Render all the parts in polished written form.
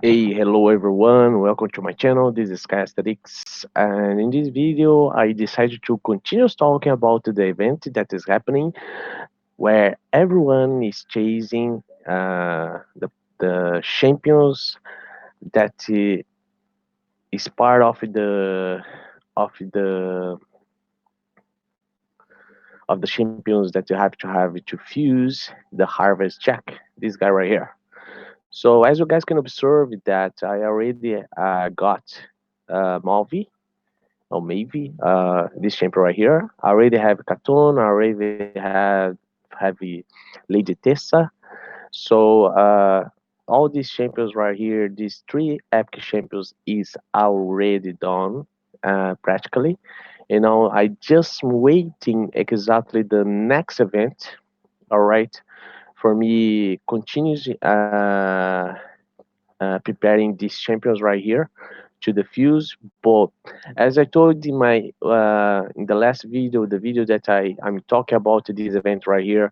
Hey, hello everyone, welcome to my channel. This is Skyasterix, and in this video, I decided to continue talking about the event that is happening where everyone is chasing the champions that is part of the of the champions that you have to fuse the harvest jack. This guy right here. So as you guys can observe that I already got Malvi or maybe this champion right here. I already have Katon, I already have Lady Tessa. So all these champions right here, these three epic champions is already done practically. I just waiting exactly the next event. All right, for me continues preparing these champions right here to defuse. But as I told in my in the last video, the video that I'm talking about this event right here,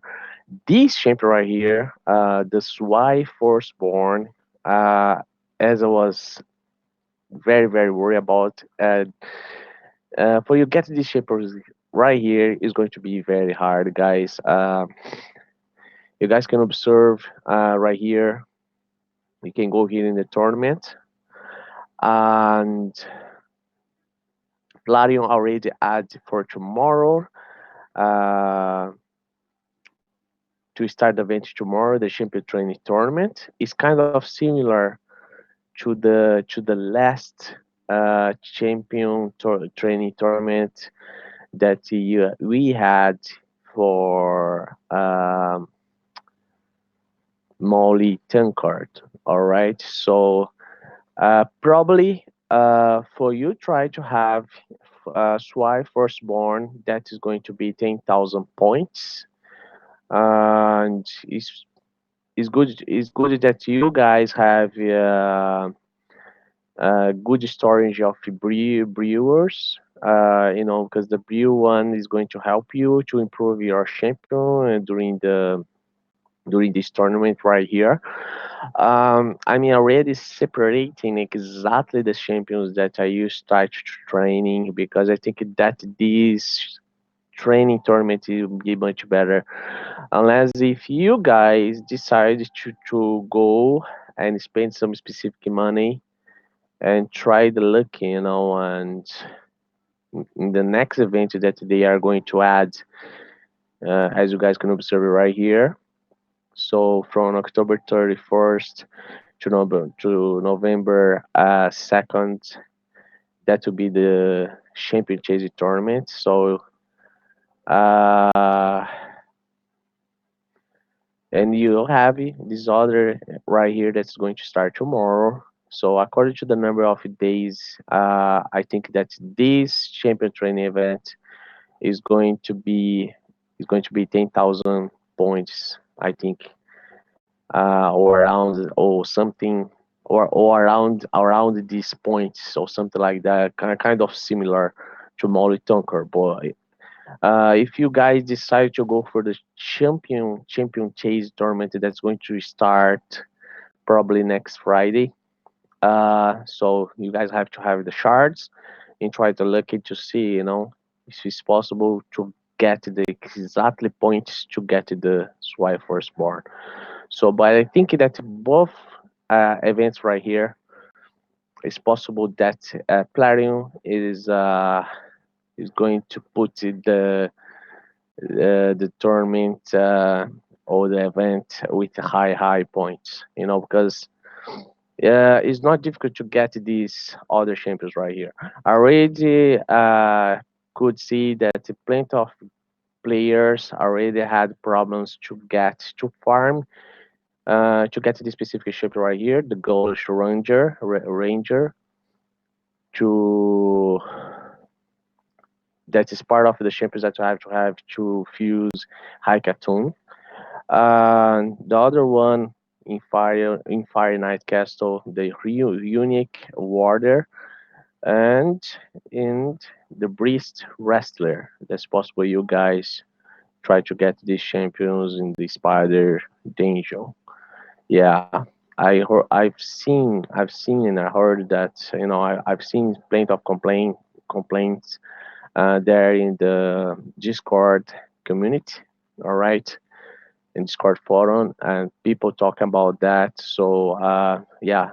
this champion right here, the Suwai Firstborn, as I was very worried about, for you get this champion right here is going to be very hard, guys. You guys can observe right here. You can go here in the tournament and Platinum already add for tomorrow uh, to start the event tomorrow. The champion training tournament is kind of similar to the last training tournament that we had for Molly Tankard. All right, so probably for you try to have Swy Firstborn that is going to be 10,000 points, and it's good that you guys have good storage of brewers. Because the brew one is going to help you to improve your champion during this tournament right here. Already separating exactly the champions that I use start training because I think that this training tournament will be much better. Unless if you guys decide to go and spend some specific money and try the luck, and in the next event that they are going to add, as you guys can observe right here. So from October 31st to November 2nd, that will be the champion chase tournament. So uh, and you have this other right here that's going to start tomorrow. So according to the number of days, I think that this champion training event is going to be 10,000 points. I think or around or something or around these points or something like that, kind of similar to Molly Tonker. But if you guys decide to go for the champion chase tournament, that's going to start probably next Friday. So you guys have to have the shards and try to look it to see, if it's possible to get the exactly points to get the Swy Firstborn. So, but I think that both events right here, it's possible that Platinum is going to put the tournament or the event with high points. Because it's not difficult to get these other champions right here. I already could see that plenty of players already had problems to get to farm to get to this specific ship right here, the Gaulish Ranger, to that is part of the champions that you have to fuse Haikatun. The other one in Fire Night Castle, the Unique Warder, and in the Priest Wrestler. That's possible you guys try to get these champions in the Spider Danger. Yeah. I've seen and I heard that I've seen plenty of complaints there in the Discord community. All right, in Discord forum, and people talking about that. So yeah,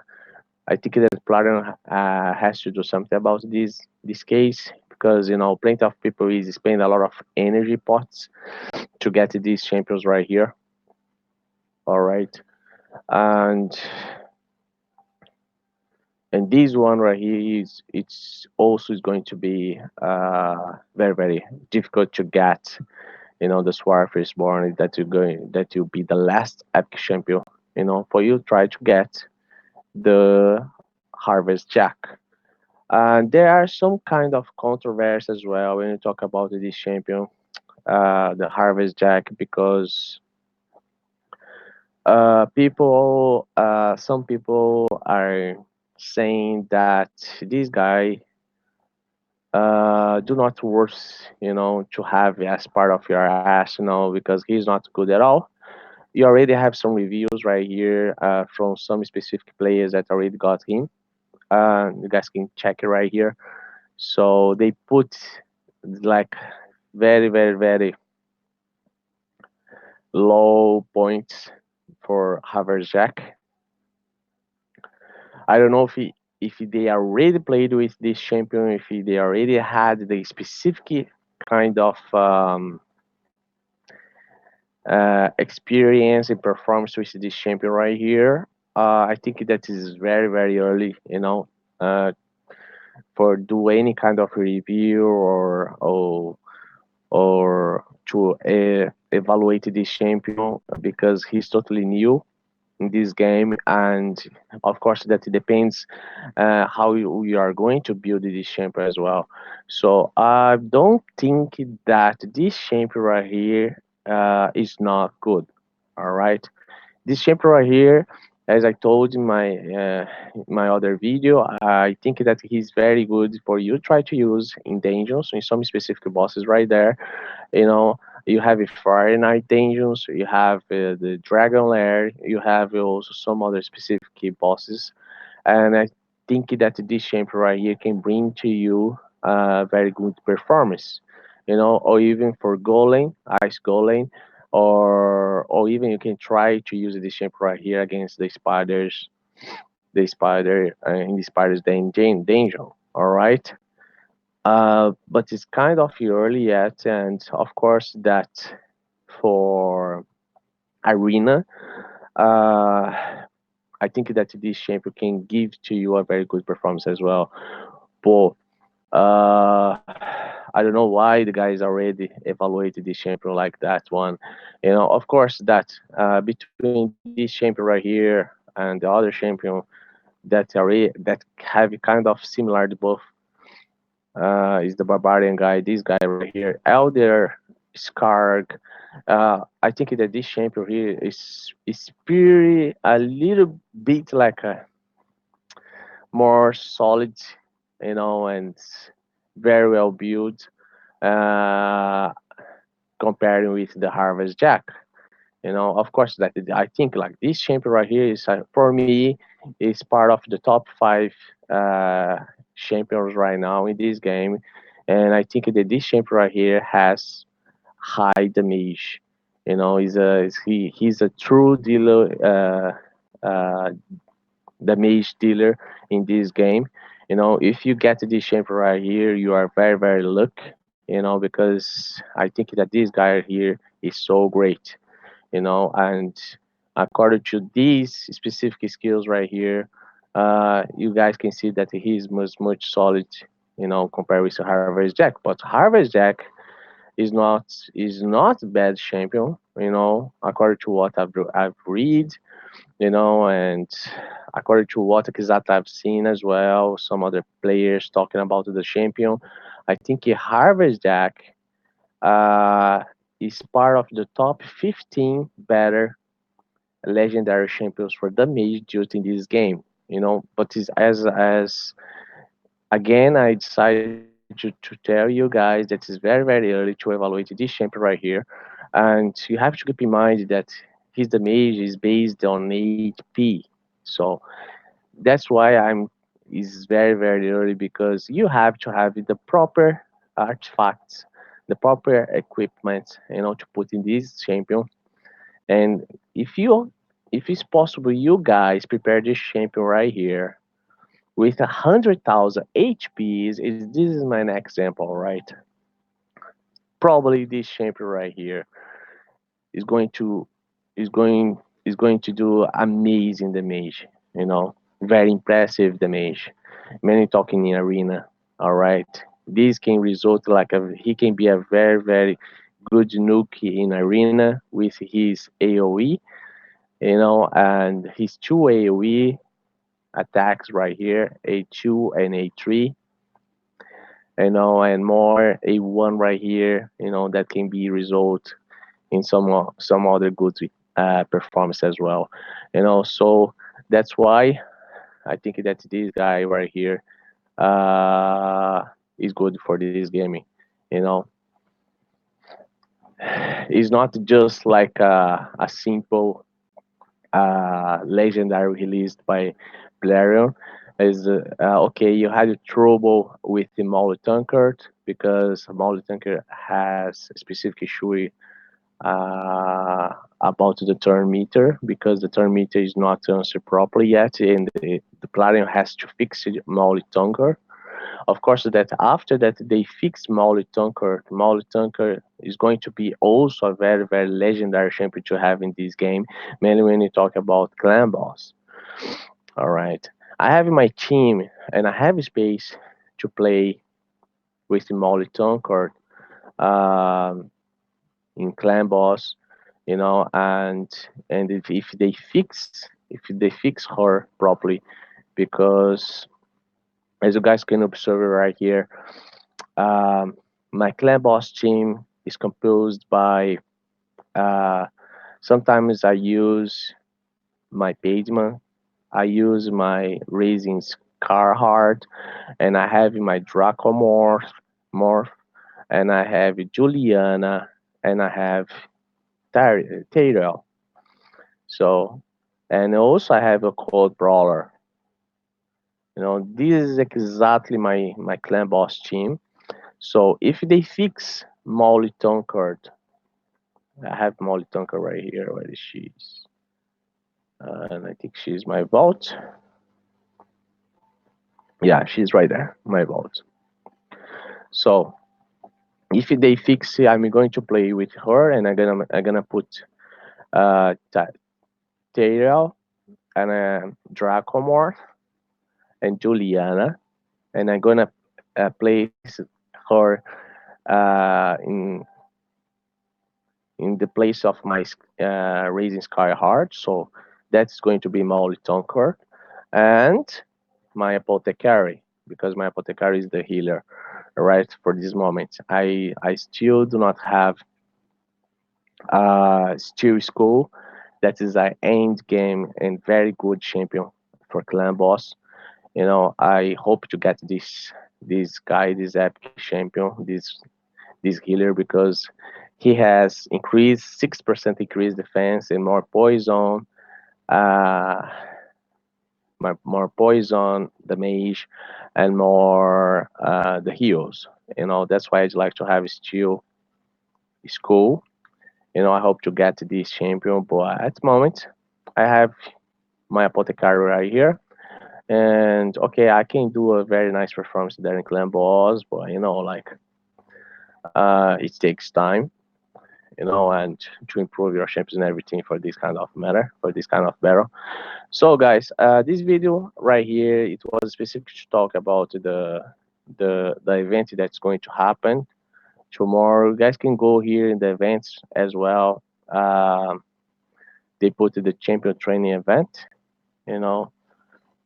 I think that Platinum has to do something about this case because plenty of people is spending a lot of energy pots to get these champions right here. All right, and this one right here is it's also is going to be very difficult to get. The Suwai Firstborn that will be the last epic champion. For you try to get the Harvest Jack. And there are some kind of controversy as well when you talk about this champion, the Harvest Jack, because some people are saying that this guy do not worth, to have as part of your arsenal because he's not good at all. You already have some reviews right here from some specific players that already got him. You guys can check it right here. So they put like very low points for Havertz Jack. I don't know if they already played with this champion, if they already had the specific kind of experience and performance with this champion right here. I think that is very early, uh, for do any kind of review or to evaluate this champion because he's totally new in this game, and of course that depends how you are going to build this champion as well. So I don't think that this champion right here is not good. All right, this champion right here, as I told in my other video, I think that he's very good for you try to use in dungeons in some specific bosses right there. you know you have a Fire Knight dungeons, you have the Dragon Lair, you have also some other specific bosses, and I think that this champion right here can bring to you very good performance, or even for Golem, Ice Golem, or even you can try to use this champion right here against the spider in the spider's danger. All right, but it's kind of early yet, and of course that for arena, uh, I think that this champion can give to you a very good performance as well. But I don't know why the guys already evaluated this champion like that one. Of course that between this champion right here and the other champion that have kind of similar to both is the barbarian guy, this guy right here, Elder Skarg. I think that this champion here is pretty a little bit like a more solid, and very well built, uh, comparing with the Harvest Jack. Of course, that I think like this champion right here is for me is part of the top five champions right now in this game, and I think that this champion right here has high damage. He's a true dealer, damage dealer in this game. If you get this champion right here, you are very lucky. Because I think that this guy here is so great. And according to these specific skills right here, you guys can see that he's much solid, compared with Harvest Jack. But Harvest Jack is not bad champion, according to what I've read, and according to what exactly I've seen as well, some other players talking about the champion. I think Harvest Jack uh, is part of the top 15 better legendary champions for damage dealt in this game. But is as again, I decided to tell you guys that it's very early to evaluate this champion right here, and you have to keep in mind that his damage is based on HP. So that's why I'm is very very early, because you have to have the proper artifacts, the proper equipment, to put in this champion. And if you, if it's possible, you guys prepare this champion right here with 100,000 HPs. Is this is my example, right? Probably this champion right here is going to is going is going to do amazing damage. Very impressive damage. Many talking in arena. All right, this can result like he can be a very very good nuke in arena with his AOE. And his two AOE attacks right here, A2 and A3. And more A1 right here. That can be result in some other good performance as well. So that's why I think that this guy right here is good for this gaming. You know, it's not just like a simple legendary released by Plarion. Is okay, you had trouble with the Molly Tankard because Molly Tankard has a specific issue about the turn meter, because the turn meter is not answered properly yet, and the Plarion has to fix it, Molly Tankard. Of course, that after that they fix Molly Tunker is going to be also a very, very legendary champion to have in this game, mainly when you talk about clan boss. All right. I have my team and I have space to play with Molly Tunker in clan boss, and if they fix her properly, because as you guys can observe right here, Um, my clan boss team is composed by uh, sometimes I use my pageman, I use my Raising Carhart, and I have my Morph, and I have Juliana, and I have Tyrell. So, and also I have a Cold Brawler. This is exactly my clan boss team. So if they fix Molly Tonkard, I have Molly Tonkard right here. Where is she? And I think she's my vault. Yeah, she's right there, my vault. So if they fix it, I'm going to play with her, and I'm gonna put uh Tyrell and Dracomorph and Juliana, and I'm gonna place her in the place of my Raising Sky Heart. So that's going to be Molly Tonker and my Apothecary, because my Apothecary is the healer, right? For this moment, I still do not have Steel School. That is an end game and very good champion for clan boss. I hope to get this guy, this epic champion, this healer, because he has increased 6% increased defense and more poison, uh, more poison, the mage, and more the heals. That's why I'd like to have Steel School. I hope to get this champion, but at the moment, I have my Apothecary right here. And okay, I can do a very nice performance there in Clan Boss, but like it takes time, and to improve your champions and everything for this kind of matter, for this kind of battle. So, guys, this video right here, it was specific to talk about the event that's going to happen tomorrow. You guys can go here in the events as well. They put the champion training event, you know,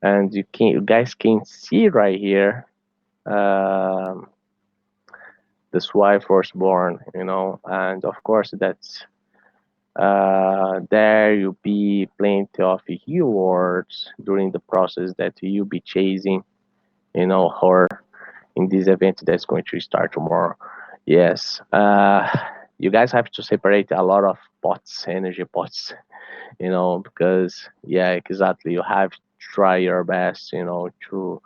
and you guys can see right here um, the Suwai Firstborn, and of course that's there you'll be plenty of rewards during the process that you'll be chasing, her in this event that's going to start tomorrow. Yes, you guys have to separate a lot of pots, energy pots, because yeah, exactly, you have to try your best, to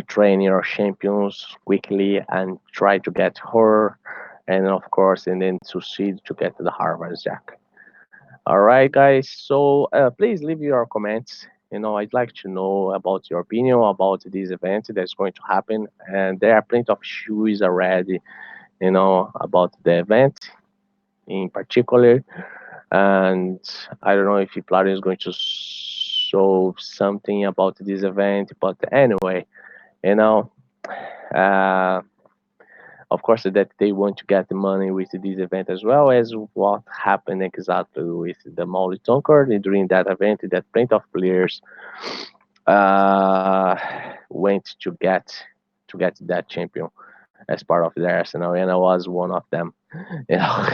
train your champions quickly and try to get her, and of course, and then succeed to get the Harvard Jack. All right, guys. So please leave your comments. I'd like to know about your opinion about this event that's going to happen. And there are plenty of shoes already, about the event in particular. And I don't know if Platinum is going to show something about this event, but anyway, you know, uh, of course, that they want to get the money with this event as well as what happened exactly with the Molly Tonker during that event. That plenty of players uh, went to get that champion as part of their arsenal, and I was one of them. You know,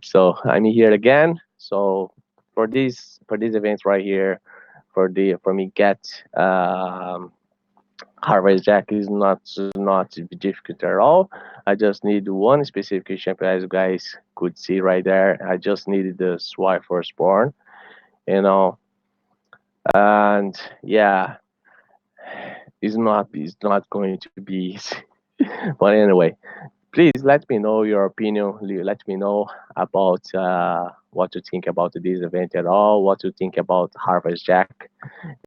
so I'm here again. So for this event right here, for me get Harvest Jack is not difficult at all. I just need one specific champion, as you guys could see right there. I just needed the Suwai Firstborn, you know, and yeah, it's not going to be easy. But anyway, please let me know your opinion. Let me know about what you think about this event at all. What you think about Harvest Jack,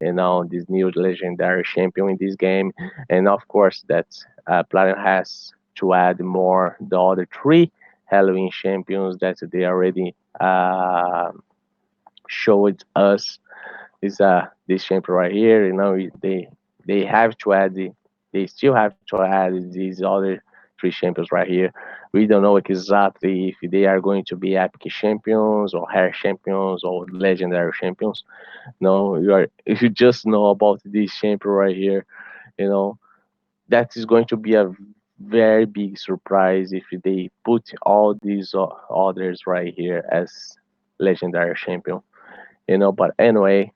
this new legendary champion in this game, and of course that Platinum has to add more the other three Halloween champions that they already showed us. Is this champion right here? They have to add they still have to add these other three champions right here. We don't know exactly if they are going to be epic champions or hair champions or legendary champions. No, if you just know about this champion right here, you know that is going to be a very big surprise if they put all these others right here as legendary champion. But anyway,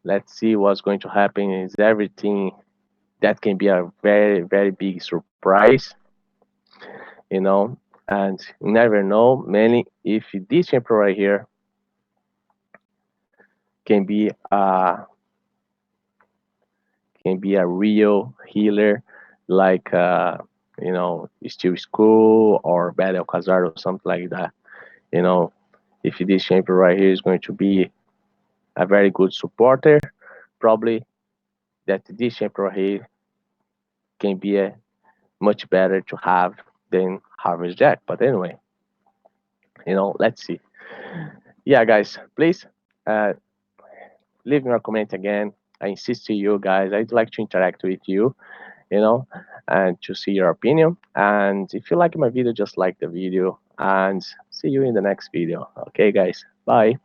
let's see what's going to happen. Is everything that can be a very very big surprise, you know, and you never know. Many if this champion right here can be a real healer, like Steel School or Battle Khazar or something like that. You know, if this champion right here is going to be a very good supporter, probably that this champion right here can be a much better to have than Harvest Jack. But anyway, let's see. Yeah, guys, please uh, leave me a comment again. I insist to you guys. I'd like to interact with you, you know, and to see your opinion. And if you like my video, just like the video and see you in the next video. Okay, guys. Bye.